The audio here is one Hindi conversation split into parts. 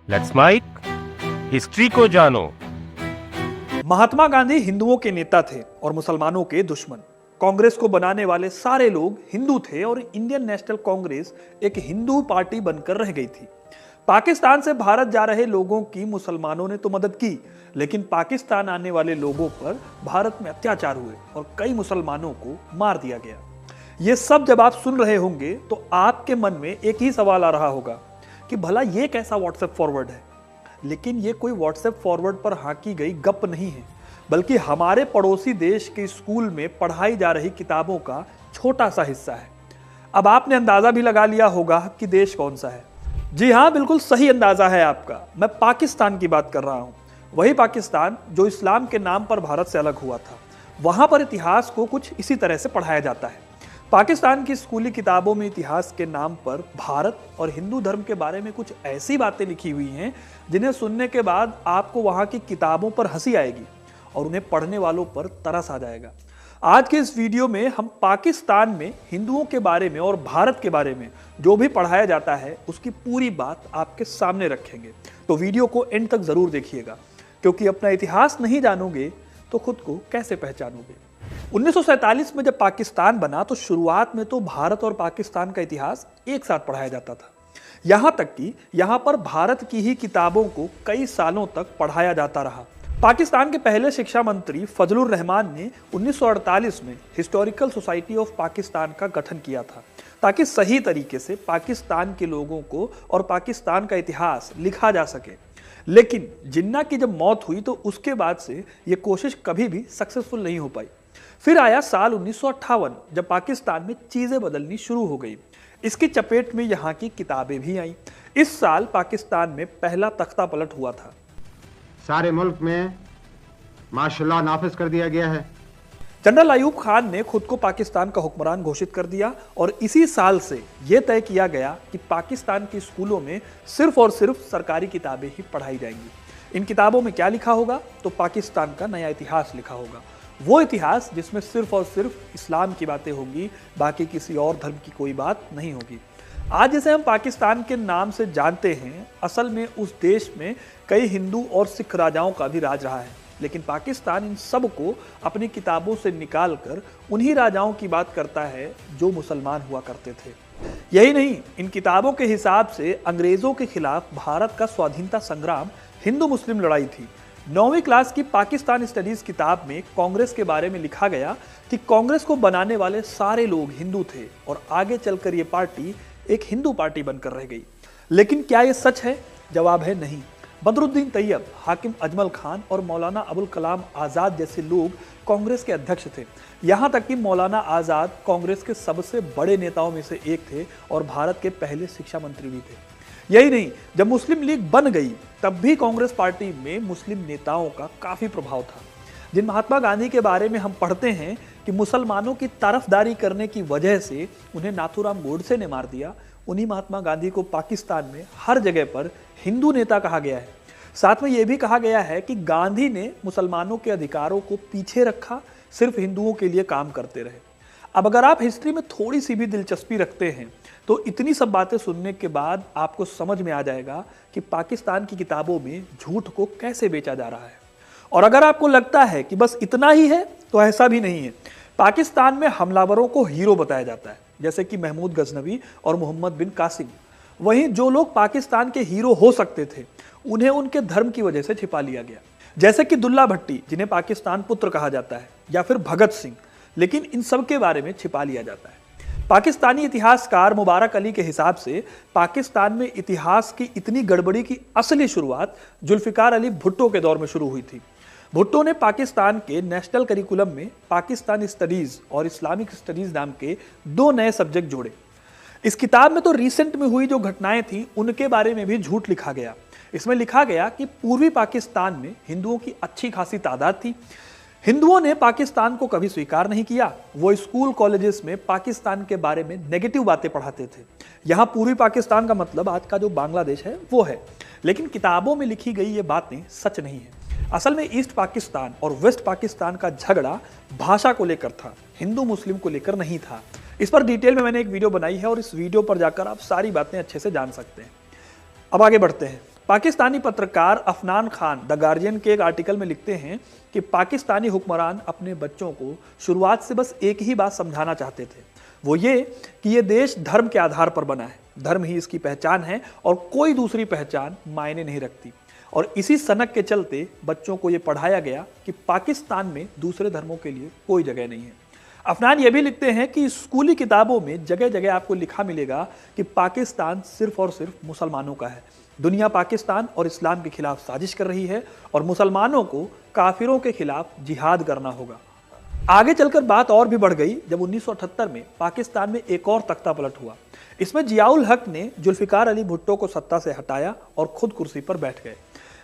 लेट्स माइक हिस्ट्री को जानो। महात्मा गांधी हिंदुओं के नेता थे और मुसलमानों के दुश्मन। कांग्रेस को बनाने वाले सारे लोग हिंदू थे और इंडियन नेशनल कांग्रेस एक हिंदू पार्टी बनकर रह गई थी। पाकिस्तान से भारत जा रहे लोगों की मुसलमानों ने तो मदद की, लेकिन पाकिस्तान आने वाले लोगों पर भारत में अत्याचार हुए और कई मुसलमानों को मार दिया गया। ये सब जब आप सुन रहे होंगे तो आपके मन में एक ही सवाल आ रहा होगा कि भला ये कैसा व्हाट्सएप फॉरवर्ड है। लेकिन ये कोई व्हाट्सएप फॉरवर्ड पर हाकी गई गप नहीं है, बल्कि हमारे पड़ोसी देश के स्कूल में पढ़ाई जा रही किताबों का छोटा सा हिस्सा है। अब आपने अंदाजा भी लगा लिया होगा कि देश कौन सा है। जी हाँ, बिल्कुल सही अंदाजा है आपका। मैं पाकिस्तान की बात कर रहा हूँ। वही पाकिस्तान जो इस्लाम के नाम पर भारत से अलग हुआ था। वहां पर इतिहास को कुछ इसी तरह से पढ़ाया जाता है। पाकिस्तान की स्कूली किताबों में इतिहास के नाम पर भारत और हिंदू धर्म के बारे में कुछ ऐसी बातें लिखी हुई हैं जिन्हें सुनने के बाद आपको वहां की किताबों पर हंसी आएगी और उन्हें पढ़ने वालों पर तरस आ जाएगा। आज के इस वीडियो में हम पाकिस्तान में हिंदुओं के बारे में और भारत के बारे में जो भी पढ़ाया जाता है उसकी पूरी बात आपके सामने रखेंगे। तो वीडियो को एंड तक जरूर देखिएगा, क्योंकि अपना इतिहास नहीं जानोगे तो खुद को कैसे पहचानोगे। 1947 में जब पाकिस्तान बना तो शुरुआत में तो भारत और पाकिस्तान का इतिहास एक साथ पढ़ाया जाता था। यहां तक कि यहां पर भारत की ही किताबों को कई सालों तक पढ़ाया जाता रहा। पाकिस्तान के पहले शिक्षा मंत्री फजलुर रहमान ने 1948 में हिस्टोरिकल सोसाइटी ऑफ पाकिस्तान का गठन किया था, ताकि सही तरीके से पाकिस्तान के लोगों को और पाकिस्तान का इतिहास लिखा जा सके। लेकिन जिन्ना की जब मौत हुई तो उसके बाद से ये कोशिश कभी भी सक्सेसफुल नहीं हो पाई। फिर आया साल 1958, जब पाकिस्तान में चीजें बदलनी शुरू हो गई। इसकी चपेट में यहाँ की किताबें भी आईं। इस साल पाकिस्तान में पहला तख्ता पलट हुआ था। सारे मुल्क में माशाल्लाह नाफिज कर दिया गया है। जनरल अयूब खान ने खुद को पाकिस्तान का हुक्मरान घोषित कर दिया और इसी साल से यह तय किया गया कि पाकिस्तान के स्कूलों में सिर्फ और सिर्फ सरकारी किताबें ही पढ़ाई जाएंगी। इन किताबों में क्या लिखा होगा? तो पाकिस्तान का नया इतिहास लिखा होगा। वो इतिहास जिसमें सिर्फ और सिर्फ इस्लाम की बातें होंगी, बाकी किसी और धर्म की कोई बात नहीं होगी। आज जिसे हम पाकिस्तान के नाम से जानते हैं, असल में उस देश में कई हिंदू और सिख राजाओं का भी राज रहा है। लेकिन पाकिस्तान इन सब को अपनी किताबों से निकालकर उन्हीं राजाओं की बात करता है जो मुसलमान हुआ करते थे। यही नहीं, इन किताबों के हिसाब से अंग्रेजों के खिलाफ भारत का स्वाधीनता संग्राम हिंदू मुस्लिम लड़ाई थी। 9वीं क्लास की पाकिस्तान स्टडीज किताब में कांग्रेस के बारे में लिखा गया कि कांग्रेस को बनाने वाले सारे लोग हिंदू थे और आगे चलकर ये पार्टी एक हिंदू पार्टी बनकर रह गई। लेकिन क्या ये सच है? जवाब है नहीं। बदरुद्दीन तैयब, हाकिम अजमल खान और मौलाना अबुल कलाम आज़ाद जैसे लोग कांग्रेस के अध्यक्ष थे। यहाँ तक कि मौलाना आज़ाद कांग्रेस के सबसे बड़े नेताओं में से एक थे और भारत के पहले शिक्षा मंत्री भी थे। यही नहीं, जब मुस्लिम लीग बन गई तब भी कांग्रेस पार्टी में मुस्लिम नेताओं का काफी प्रभाव था। जिन महात्मा गांधी के बारे में हम पढ़ते हैं कि मुसलमानों की तरफदारी करने की वजह से उन्हें नाथूराम गोडसे ने मार दिया, उन्हीं महात्मा गांधी को पाकिस्तान में हर जगह पर हिंदू नेता कहा गया है। साथ में यह भी कहा गया है कि गांधी ने मुसलमानों के अधिकारों को पीछे रखा, सिर्फ हिंदुओं के लिए काम करते रहे। अब अगर आप हिस्ट्री में थोड़ी सी भी दिलचस्पी रखते हैं तो इतनी सब बातें सुनने के बाद आपको समझ में आ जाएगा कि पाकिस्तान की किताबों में झूठ को कैसे बेचा जा रहा है। और अगर आपको लगता है कि बस इतना ही है तो ऐसा भी नहीं है। पाकिस्तान में हमलावरों को हीरो बताया जाता है, जैसे कि महमूद गजनवी और मोहम्मद बिन कासिम। वहीं जो लोग पाकिस्तान के हीरो हो सकते थे उन्हें उनके धर्म की वजह से छिपा लिया गया, जैसे कि दुल्ला भट्टी जिन्हें पाकिस्तान पुत्र कहा जाता है, या फिर भगत सिंह, लेकिन इन सब के बारे में छिपा लिया जाता है। पाकिस्तानी इतिहासकार मुबारक अली के हिसाब से पाकिस्तान में इतिहास की इतनी गड़बड़ी की असली शुरुआत जुल्फिकार अली भुट्टो के दौर में शुरू हुई थी। भुट्टो ने पाकिस्तान के नेशनल करिकुलम में पाकिस्तानी स्टडीज और इस्लामिक स्टडीज नाम के 2 नए सब्जेक्ट जोड़े। इस किताब में तो रिसेंट में हुई जो घटनाएं थी उनके बारे में भी झूठ लिखा गया। इसमें लिखा गया कि पूर्वी पाकिस्तान में हिंदुओं की अच्छी खासी तादाद थी। हिंदुओं ने पाकिस्तान को कभी स्वीकार नहीं किया। वो स्कूल कॉलेजेस में पाकिस्तान के बारे में नेगेटिव बातें पढ़ाते थे। यहाँ पूर्वी पाकिस्तान का मतलब आज का जो बांग्लादेश है वो है, लेकिन किताबों में लिखी गई ये बातें सच नहीं है। असल में ईस्ट पाकिस्तान और वेस्ट पाकिस्तान का झगड़ा भाषा को लेकर था, हिंदू मुस्लिम को लेकर नहीं था। इस पर डिटेल में मैंने एक वीडियो बनाई है और इस वीडियो पर जाकर आप सारी बातें अच्छे से जान सकते हैं। अब आगे बढ़ते हैं। पाकिस्तानी पत्रकार अफनान खान द गार्जियन के एक आर्टिकल में लिखते हैं कि पाकिस्तानी हुक्मरान अपने बच्चों को शुरुआत से बस एक ही बात समझाना चाहते थे, वो ये कि ये देश धर्म के आधार पर बना है, धर्म ही इसकी पहचान है और कोई दूसरी पहचान मायने नहीं रखती। और इसी सनक के चलते बच्चों को ये पढ़ाया गया कि पाकिस्तान में दूसरे धर्मों के लिए कोई जगह नहीं है। अफनान ये भी लिखते हैं कि स्कूली किताबों में जगह जगह आपको लिखा मिलेगा कि पाकिस्तान सिर्फ और सिर्फ मुसलमानों का है, दुनिया पाकिस्तान और इस्लाम के खिलाफ साजिश कर रही है और मुसलमानों को काफिरों के खिलाफ जिहाद करना होगा। आगे चलकर बात और भी बढ़ गई जब 1978 में पाकिस्तान में एक और तख्ता पलट हुआ। इसमें जियाउल हक ने जुल्फिकार अली भुट्टो को सत्ता से हटाया और खुद कुर्सी पर बैठ गए।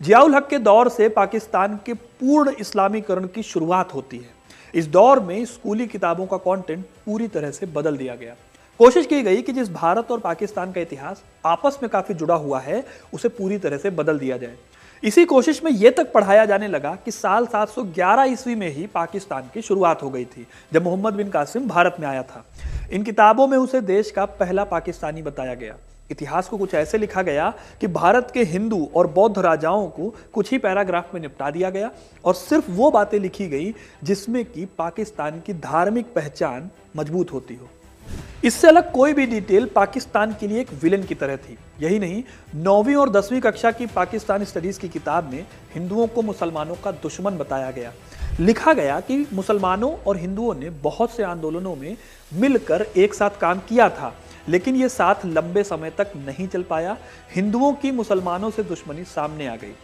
जियाउल हक के दौर से पाकिस्तान के पूर्ण इस्लामीकरण की शुरुआत होती है। इस दौर में स्कूली किताबों का कंटेंट पूरी तरह से बदल दिया गया। कोशिश की गई कि जिस भारत और पाकिस्तान का इतिहास आपस में काफी जुड़ा हुआ है उसे पूरी तरह से बदल दिया जाए। इसी कोशिश में यह तक पढ़ाया जाने लगा कि साल 711 ईस्वी में ही पाकिस्तान की शुरुआत हो गई थी, जब मोहम्मद बिन कासिम भारत में आया था। इन किताबों में उसे देश का पहला पाकिस्तानी बताया गया। इतिहास को कुछ ऐसे लिखा गया कि भारत के हिंदू और बौद्ध राजाओं को कुछ ही पैराग्राफ में निपटा दिया गया और सिर्फ वो बातें लिखी गई जिसमें कि पाकिस्तान की धार्मिक पहचान मजबूत होती हो। इससे अलग कोई भी डिटेल पाकिस्तान के लिए एक विलेन की तरह थी। यही नहीं, 9वीं और 10वीं कक्षा की पाकिस्तान स्टडीज की किताब में हिंदुओं को मुसलमानों का दुश्मन बताया गया। लिखा गया कि मुसलमानों और हिंदुओं ने बहुत से आंदोलनों में मिलकर एक साथ काम किया था, लेकिन ये साथ लंबे समय तक नहीं चल पाया। हिंदुओं की मुसलमानों से दुश्मनी सामने आ गई।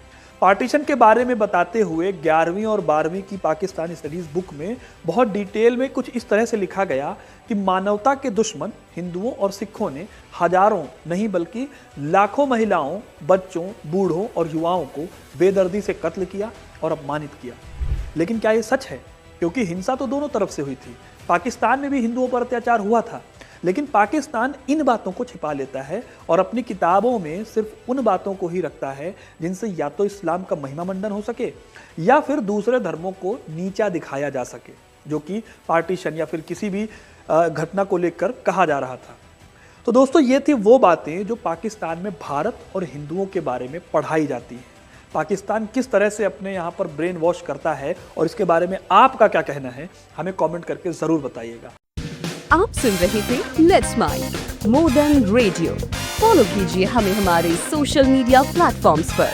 पार्टीशन के बारे में बताते हुए 11वीं और 12वीं की पाकिस्तानी स्टडीज बुक में बहुत डिटेल में कुछ इस तरह से लिखा गया कि मानवता के दुश्मन हिंदुओं और सिखों ने हजारों नहीं बल्कि लाखों महिलाओं, बच्चों, बूढ़ों और युवाओं को बेदर्दी से कत्ल किया और अपमानित किया। लेकिन क्या ये सच है? क्योंकि हिंसा तो दोनों तरफ से हुई थी। पाकिस्तान में भी हिंदुओं पर अत्याचार हुआ था, लेकिन पाकिस्तान इन बातों को छिपा लेता है और अपनी किताबों में सिर्फ उन बातों को ही रखता है जिनसे या तो इस्लाम का महिमा मंडन हो सके या फिर दूसरे धर्मों को नीचा दिखाया जा सके, जो कि पार्टीशन या फिर किसी भी घटना को लेकर कहा जा रहा था। तो दोस्तों, ये थी वो बातें जो पाकिस्तान में भारत और हिंदुओं के बारे में पढ़ाई जाती हैं। पाकिस्तान किस तरह से अपने यहाँ पर ब्रेन वॉश करता है और इसके बारे में आपका क्या कहना है, हमें कमेंट करके जरूर बताइएगा। आप सुन रहे थे let's make more than radio. Follow कीजिए हमें हमारे सोशल मीडिया प्लेटफॉर्म्स पर।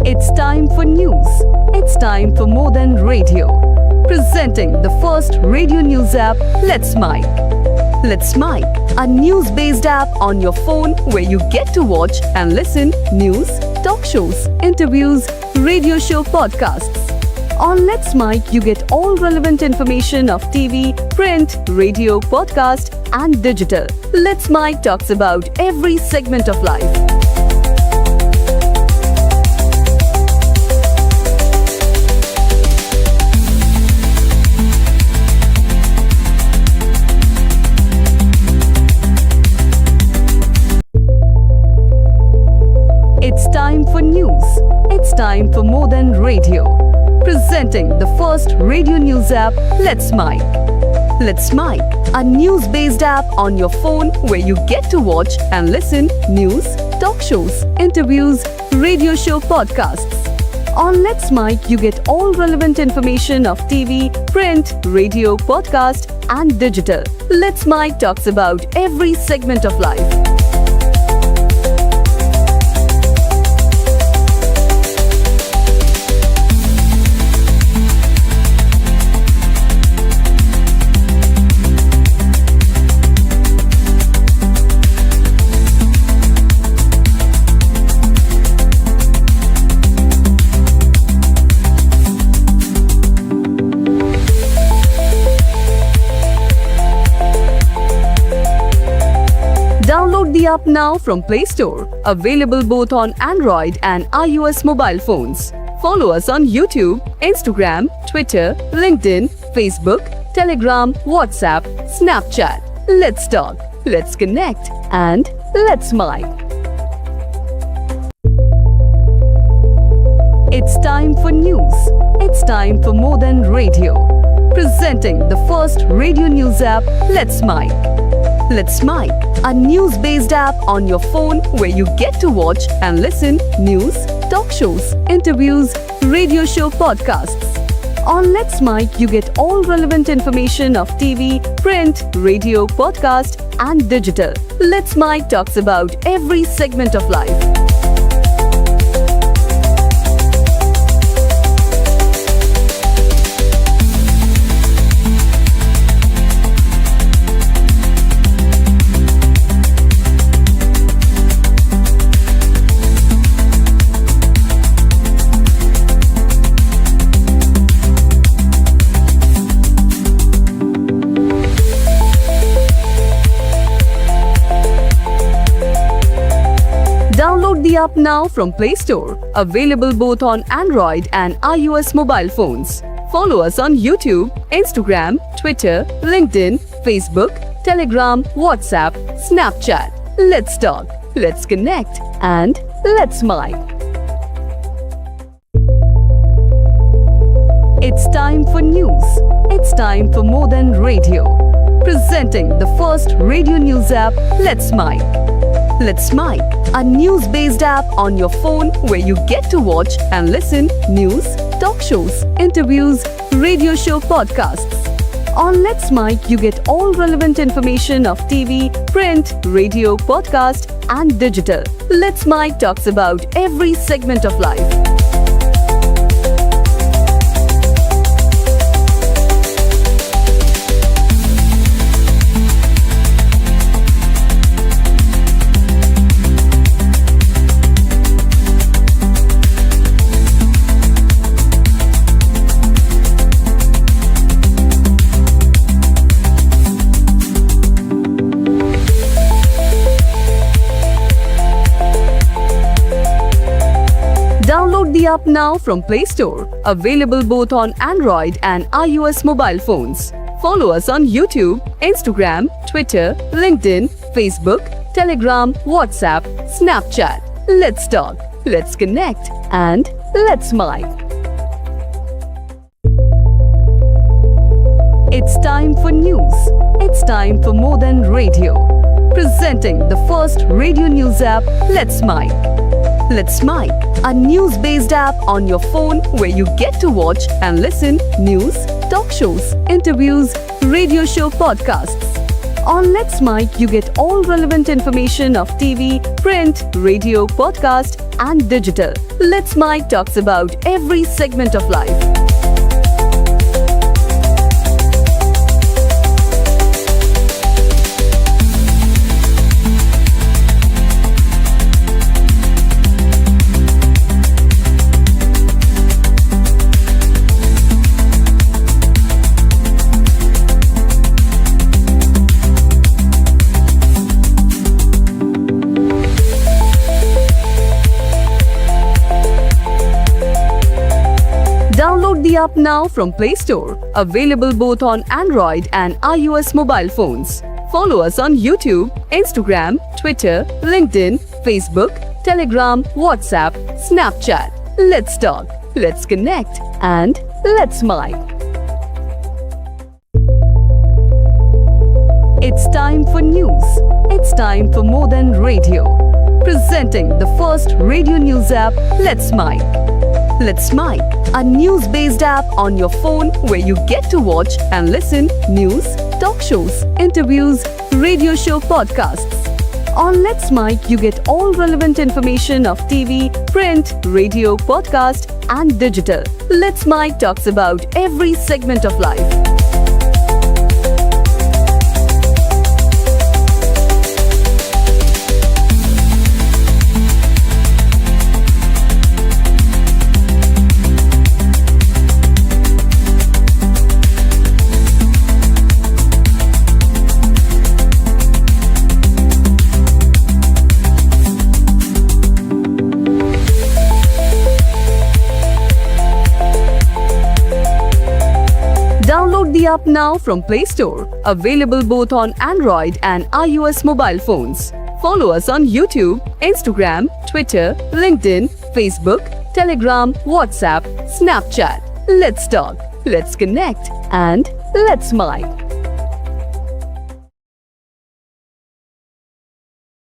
It's time for news. It's time for more than radio. Presenting the first radio news app, Let's Mic. Let's Mic, a news-based app on your phone where you get to watch and listen news, talk shows, interviews, radio show podcasts. On Let's Mic, you get all relevant information of TV, print, radio, podcast, and digital. Let's Mic talks about every segment of life. It's time for news. It's time for more than radio. Presenting the first radio news app, Let's Mic. Let's Mic, a news-based app on your phone where you get to watch and listen news, talk shows, interviews, radio show podcasts. On Let's Mic, you get all relevant information of TV, print, radio, podcast, and digital. Let's Mic talks about every segment of life. Download the app now from Play Store. Available both on Android and iOS mobile phones. Follow us on YouTube, Instagram, Twitter, LinkedIn, Facebook, Telegram, WhatsApp, Snapchat. Let's talk, let's connect, and let's mic. It's time for news. It's time for more than radio. Presenting the first radio news app, Let's Mic. Let's Mic, a news-based app on your phone where you get to watch and listen news, talk shows, interviews, radio show podcasts. On Let's Mic, you get all relevant information of TV, print, radio, podcast, and digital. Let's Mic talks about every segment of life. Download the app now from Play Store. Available both on Android and iOS mobile phones. Follow us on YouTube, Instagram, Twitter, LinkedIn, Facebook, Telegram, WhatsApp, Snapchat. Let's talk, let's connect, and let's mic. It's time for news. It's time for more than radio. Presenting the first radio news app, Let's Mic. Let's Mic, a news-based app on your phone where you get to watch and listen news, talk shows, interviews, radio show podcasts. On Let's Mic, you get all relevant information of TV, print, radio, podcast, and digital. Let's Mic talks about every segment of life. Download the app now from Play Store. Available both on Android and iOS mobile phones. Follow us on YouTube, Instagram, Twitter, LinkedIn, Facebook, Telegram, WhatsApp, Snapchat. Let's talk, let's connect, and let's mic. It's time for news. It's time for more than radio. Presenting the first radio news app, Let's Mic. Let's Mic, a news-based app on your phone where you get to watch and listen news, talk shows, interviews, radio show podcasts. On Let's Mic, you get all relevant information of TV, print, radio, podcast, and digital. Let's Mic talks about every segment of life. Download the app now from Play Store. Available both on Android and iOS mobile phones. Follow us on YouTube, Instagram, Twitter, LinkedIn, Facebook, Telegram, WhatsApp, Snapchat. Let's talk, let's connect, and let's mic. It's time for news. It's time for more than radio. Presenting the first radio news app, Let's Mic. Let's Mic, a news-based app on your phone where you get to watch and listen news, talk shows, interviews, radio show podcasts. On Let's Mic, you get all relevant information of TV, print, radio, podcast, and digital. Let's Mic talks about every segment of life. Download the app now from Play Store. Available both on Android and iOS mobile phones. Follow us on YouTube, Instagram, Twitter, LinkedIn, Facebook, Telegram, WhatsApp, Snapchat. Let's talk, let's connect, and let's mic.